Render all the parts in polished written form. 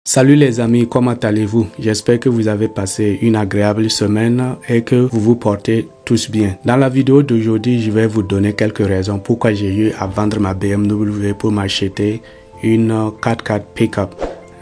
Salut les amis, comment allez-vous? J'espère que vous avez passé une agréable semaine et que vous vous portez tous bien. Dans la vidéo d'aujourd'hui, je vais vous donner quelques raisons pourquoi j'ai eu à vendre ma BMW pour m'acheter une 4x4 pick-up.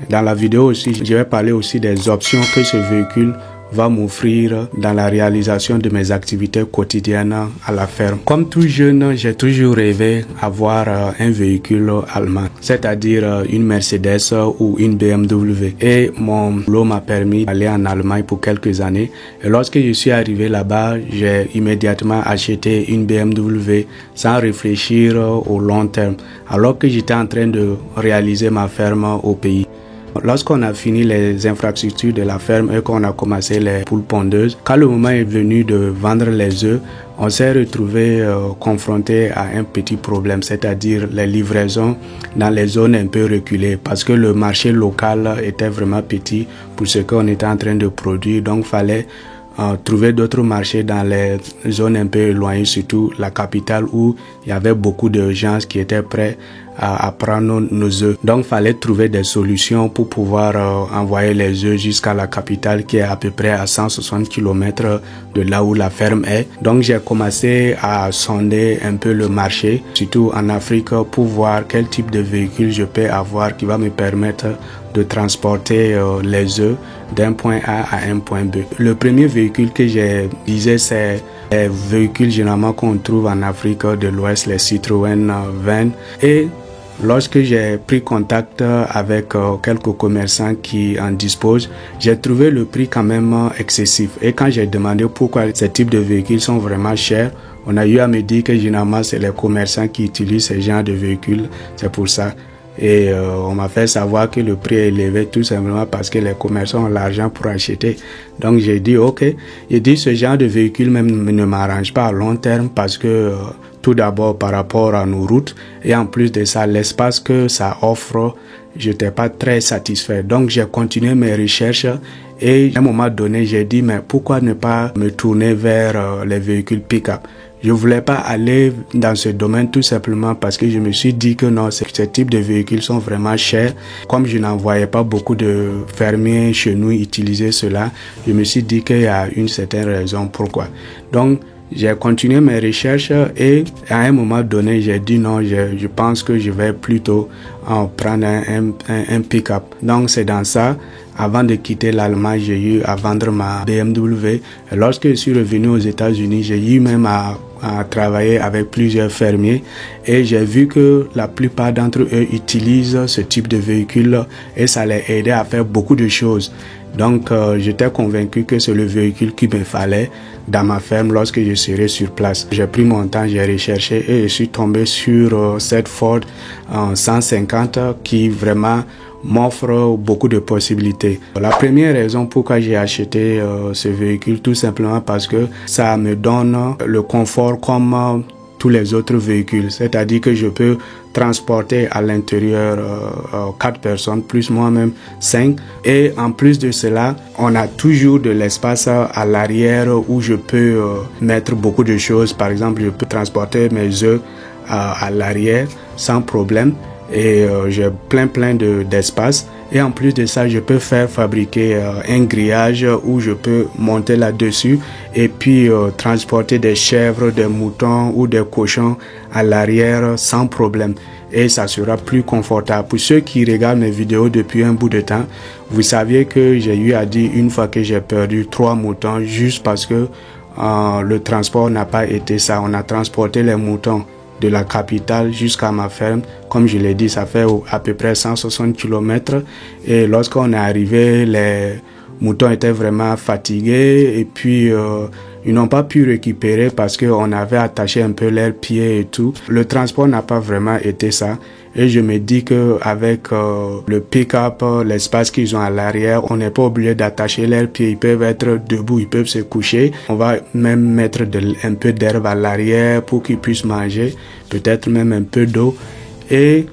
Dans la vidéo aussi, je vais parler aussi des options que ce véhicule va m'offrir dans la réalisation de mes activités quotidiennes à la ferme. Comme tout jeune, j'ai toujours rêvé d'avoir un véhicule allemand, c'est-à-dire une Mercedes ou une BMW. Et mon boulot m'a permis d'aller en Allemagne pour quelques années. Et lorsque je suis arrivé là-bas, j'ai immédiatement acheté une BMW sans réfléchir au long terme, alors que j'étais en train de réaliser ma ferme au pays. Lorsqu'on a fini les infrastructures de la ferme et qu'on a commencé les poules pondeuses, quand le moment est venu de vendre les œufs, on s'est retrouvé confronté à un petit problème, c'est-à-dire les livraisons dans les zones un peu reculées, parce que le marché local était vraiment petit pour ce qu'on était en train de produire, donc il fallait trouver d'autres marchés dans les zones un peu éloignées, surtout la capitale où il y avait beaucoup de gens qui étaient prêts à prendre nos œufs. Donc, il fallait trouver des solutions pour pouvoir envoyer les œufs jusqu'à la capitale qui est à peu près à 160 km de là où la ferme est. Donc, j'ai commencé à sonder un peu le marché, surtout en Afrique, pour voir quel type de véhicule je peux avoir qui va me permettre de transporter les œufs d'un point A à un point B. Le premier véhicule que j'ai visé, c'est les véhicules généralement qu'on trouve en Afrique de l'Ouest, les Citroën Van. Et lorsque j'ai pris contact avec quelques commerçants qui en disposent, j'ai trouvé le prix quand même excessif. Et quand j'ai demandé pourquoi ces types de véhicules sont vraiment chers, on a eu à me dire que généralement c'est les commerçants qui utilisent ce genre de véhicules. C'est pour ça. Et on m'a fait savoir que le prix est élevé tout simplement parce que les commerçants ont l'argent pour acheter. Donc j'ai dit ok, j'ai dit ce genre de véhicule même ne m'arrange pas à long terme parce que tout d'abord par rapport à nos routes et en plus de ça l'espace que ça offre, je n'étais pas très satisfait. Donc j'ai continué mes recherches et à un moment donné j'ai dit mais pourquoi ne pas me tourner vers les véhicules pick-up. Je voulais pas aller dans ce domaine tout simplement parce que je me suis dit que non, ce type de véhicules sont vraiment chers. Comme je n'en voyais pas beaucoup de fermiers chez nous utiliser cela, je me suis dit qu'il y a une certaine raison pourquoi. Donc, j'ai continué mes recherches et à un moment donné, j'ai dit non, je pense que je vais plutôt prendre un pick-up. Donc, c'est dans ça. Avant de quitter l'Allemagne, j'ai eu à vendre ma BMW. Et lorsque je suis revenu aux États-Unis, j'ai eu même à travailler avec plusieurs fermiers et j'ai vu que la plupart d'entre eux utilisent ce type de véhicule et ça les aidait à faire beaucoup de choses. Donc, j'étais convaincu que c'est le véhicule qu'il me fallait dans ma ferme lorsque je serai sur place. J'ai pris mon temps, j'ai recherché et je suis tombé sur cette Ford 150 qui vraiment m'offre beaucoup de possibilités. La première raison pourquoi j'ai acheté ce véhicule, tout simplement parce que ça me donne le confort comme tous les autres véhicules. C'est-à-dire que je peux transporter à l'intérieur 4 personnes, plus moi-même 5. Et en plus de cela, on a toujours de l'espace à l'arrière où je peux mettre beaucoup de choses. Par exemple, je peux transporter mes œufs à l'arrière sans problème. Et j'ai plein d'espace et en plus de ça je peux faire fabriquer un grillage où je peux monter là-dessus et puis transporter des chèvres, des moutons ou des cochons à l'arrière sans problème et ça sera plus confortable. Pour ceux qui regardent mes vidéos depuis un bout de temps, vous saviez que j'ai eu à dire une fois que j'ai perdu 3 moutons juste parce que le transport n'a pas été ça. On a transporté les moutons de la capitale jusqu'à ma ferme. Comme je l'ai dit, ça fait à peu près 160 km. Et lorsqu'on est arrivé, les moutons étaient vraiment fatigués et puis ils n'ont pas pu récupérer parce qu'on avait attaché un peu leurs pieds et tout. Le transport n'a pas vraiment été ça. Et je me dis que avec le pick-up, l'espace qu'ils ont à l'arrière, on n'est pas obligé d'attacher leurs pieds. Ils peuvent être debout, ils peuvent se coucher. On va même mettre un peu d'herbe à l'arrière pour qu'ils puissent manger, peut-être même un peu d'eau. Et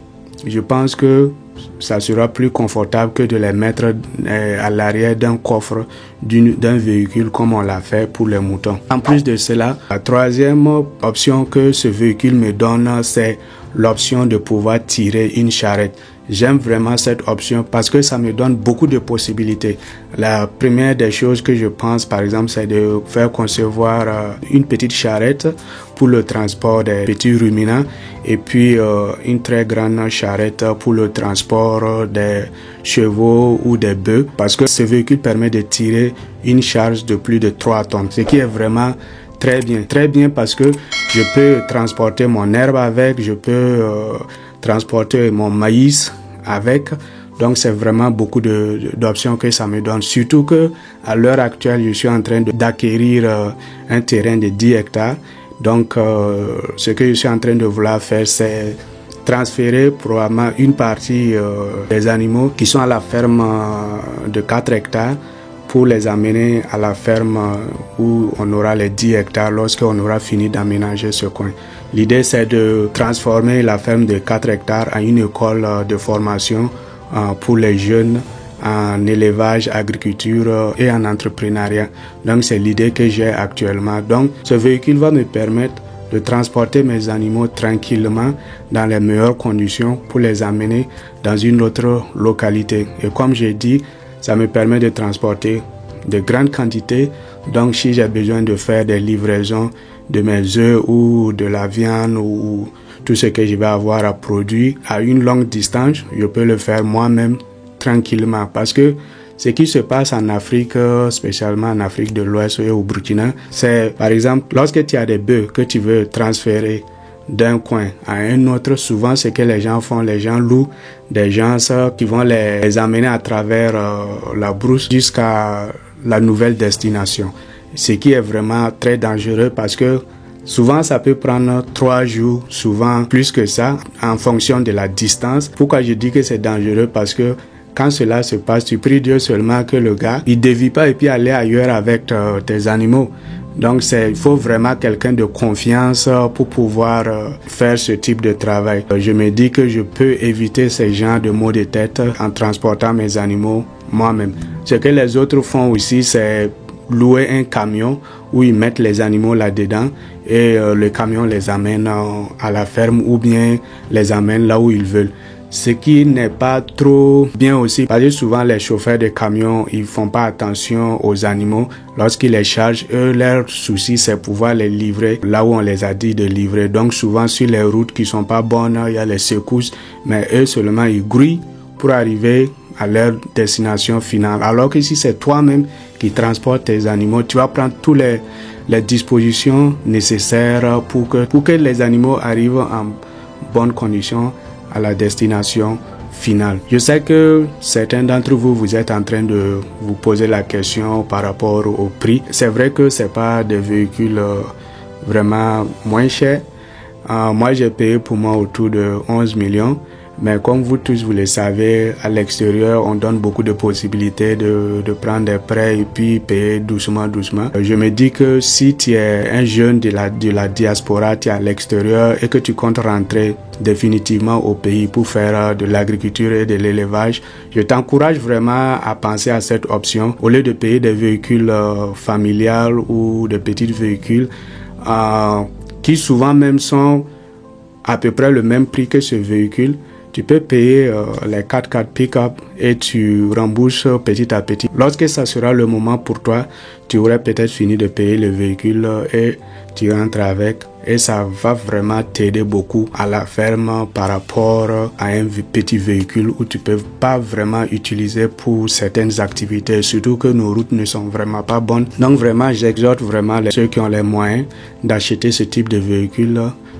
je pense que ça sera plus confortable que de les mettre à l'arrière d'un coffre d'un véhicule comme on l'a fait pour les moutons. En plus de cela, la troisième option que ce véhicule me donne, c'est l'option de pouvoir tirer une charrette. J'aime vraiment cette option parce que ça me donne beaucoup de possibilités. La première des choses que je pense, par exemple, c'est de faire concevoir une petite charrette pour le transport des petits ruminants et puis une très grande charrette pour le transport des chevaux ou des bœufs parce que ce véhicule permet de tirer une charge de plus de 3 tonnes, ce qui est vraiment très bien parce que je peux transporter mon herbe avec, je peux transporter mon maïs avec. Donc c'est vraiment beaucoup d'options que ça me donne. Surtout que à l'heure actuelle, je suis en train d'acquérir un terrain de 10 hectares. Donc ce que je suis en train de vouloir faire, c'est transférer probablement une partie des animaux qui sont à la ferme de 4 hectares pour les amener à la ferme où on aura les 10 hectares lorsqu'on aura fini d'aménager ce coin. L'idée, c'est de transformer la ferme de 4 hectares en une école de formation pour les jeunes en élevage, agriculture et en entrepreneuriat. Donc, c'est l'idée que j'ai actuellement. Donc, ce véhicule va me permettre de transporter mes animaux tranquillement dans les meilleures conditions pour les amener dans une autre localité. Et comme j'ai dit, ça me permet de transporter de grandes quantités. Donc, si j'ai besoin de faire des livraisons de mes œufs ou de la viande ou tout ce que je vais avoir à produire à une longue distance, je peux le faire moi-même tranquillement. Parce que ce qui se passe en Afrique, spécialement en Afrique de l'Ouest et au Burkina, c'est par exemple, lorsque tu as des bœufs que tu veux transférer d'un coin à un autre, souvent ce que les gens font, les gens louent des gens qui vont les amener à travers la brousse jusqu'à la nouvelle destination. Ce qui est vraiment très dangereux parce que souvent ça peut prendre 3 jours, souvent plus que ça, en fonction de la distance. Pourquoi je dis que c'est dangereux? Parce que quand cela se passe, tu pries Dieu seulement que le gars, il dévie pas et puis aller ailleurs avec tes animaux. Donc il faut vraiment quelqu'un de confiance pour pouvoir faire ce type de travail. Je me dis que je peux éviter ces genres de maux de tête en transportant mes animaux moi-même. Ce que les autres font aussi, c'est louer un camion où ils mettent les animaux là-dedans et le camion les amène à la ferme ou bien les amène là où ils veulent. Ce qui n'est pas trop bien aussi, parce que souvent les chauffeurs de camions, ils font pas attention aux animaux. Lorsqu'ils les chargent, eux, leur souci, c'est pouvoir les livrer là où on les a dit de livrer. Donc souvent sur les routes qui sont pas bonnes, il y a les secousses, mais eux seulement, ils grouillent pour arriver à leur destination finale. Alors que si c'est toi-même qui transportes tes animaux, tu vas prendre toutes les dispositions nécessaires pour que les animaux arrivent en bonnes conditions à la destination finale. Je sais que certains d'entre vous, vous êtes en train de vous poser la question par rapport au prix. C'est vrai que c'est pas des véhicules vraiment moins chers. Moi, j'ai payé pour moi autour de 11 millions. Mais comme vous tous, vous le savez, à l'extérieur, on donne beaucoup de possibilités de prendre des prêts et puis payer doucement. Je me dis que si tu es un jeune de la diaspora, tu es à l'extérieur et que tu comptes rentrer définitivement au pays pour faire de l'agriculture et de l'élevage, je t'encourage vraiment à penser à cette option. Au lieu de payer des véhicules familiales ou de petits véhicules qui souvent même sont à peu près le même prix que ce véhicule, tu peux payer les 4x4 pick-up et tu rembourses petit à petit. Lorsque ça sera le moment pour toi, tu aurais peut-être fini de payer le véhicule et tu rentres avec. Et ça va vraiment t'aider beaucoup à la ferme par rapport à un petit véhicule où tu peux pas vraiment utiliser pour certaines activités. Surtout que nos routes ne sont vraiment pas bonnes. Donc vraiment, j'exhorte vraiment ceux qui ont les moyens d'acheter ce type de véhicule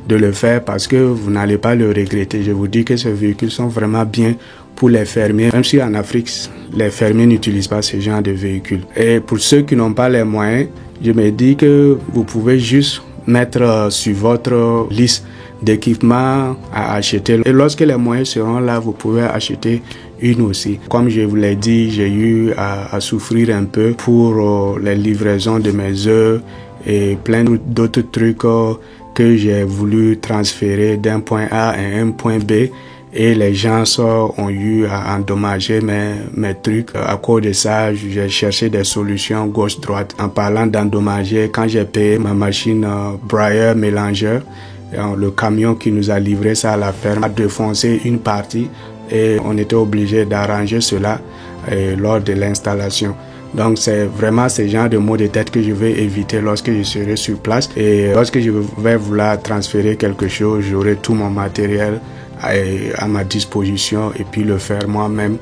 de le faire parce que vous n'allez pas le regretter. Je vous dis que ces véhicules sont vraiment bien pour les fermiers. Même si en Afrique, les fermiers n'utilisent pas ce genre de véhicules. Et pour ceux qui n'ont pas les moyens, je me dis que vous pouvez juste mettre sur votre liste d'équipements à acheter. Et lorsque les moyens seront là, vous pouvez acheter une aussi. Comme je vous l'ai dit, j'ai eu à souffrir un peu pour les livraisons de mes œufs et plein d'autres trucs que j'ai voulu transférer d'un point A à un point B et les gens ont eu à endommager mes trucs. À cause de ça, j'ai cherché des solutions gauche-droite. En parlant d'endommager, quand j'ai payé ma machine Brayer mélangeur, le camion qui nous a livré ça à la ferme a défoncé une partie et on était obligé d'arranger cela lors de l'installation. Donc c'est vraiment ce genre de maux de tête que je vais éviter lorsque je serai sur place, et lorsque je vais vouloir transférer quelque chose, j'aurai tout mon matériel à ma disposition et puis le faire moi-même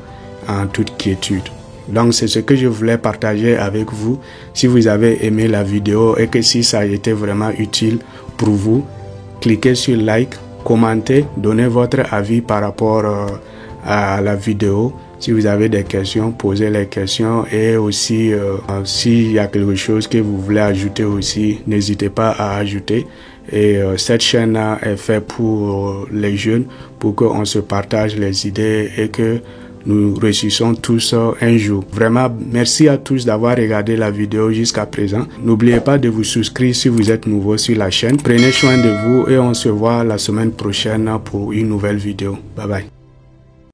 en toute quiétude. Donc c'est ce que je voulais partager avec vous. Si vous avez aimé la vidéo et que si ça a été vraiment utile pour vous, cliquez sur like, commentez, donnez votre avis par rapport à la vidéo. Si vous avez des questions, posez les questions, et aussi s'il y a quelque chose que vous voulez ajouter aussi, n'hésitez pas à ajouter. Et cette chaîne est faite pour les jeunes, pour qu'on se partage les idées et que nous réussissons tous un jour. Vraiment, merci à tous d'avoir regardé la vidéo jusqu'à présent. N'oubliez pas de vous souscrire si vous êtes nouveau sur la chaîne. Prenez soin de vous et on se voit la semaine prochaine pour une nouvelle vidéo. Bye bye.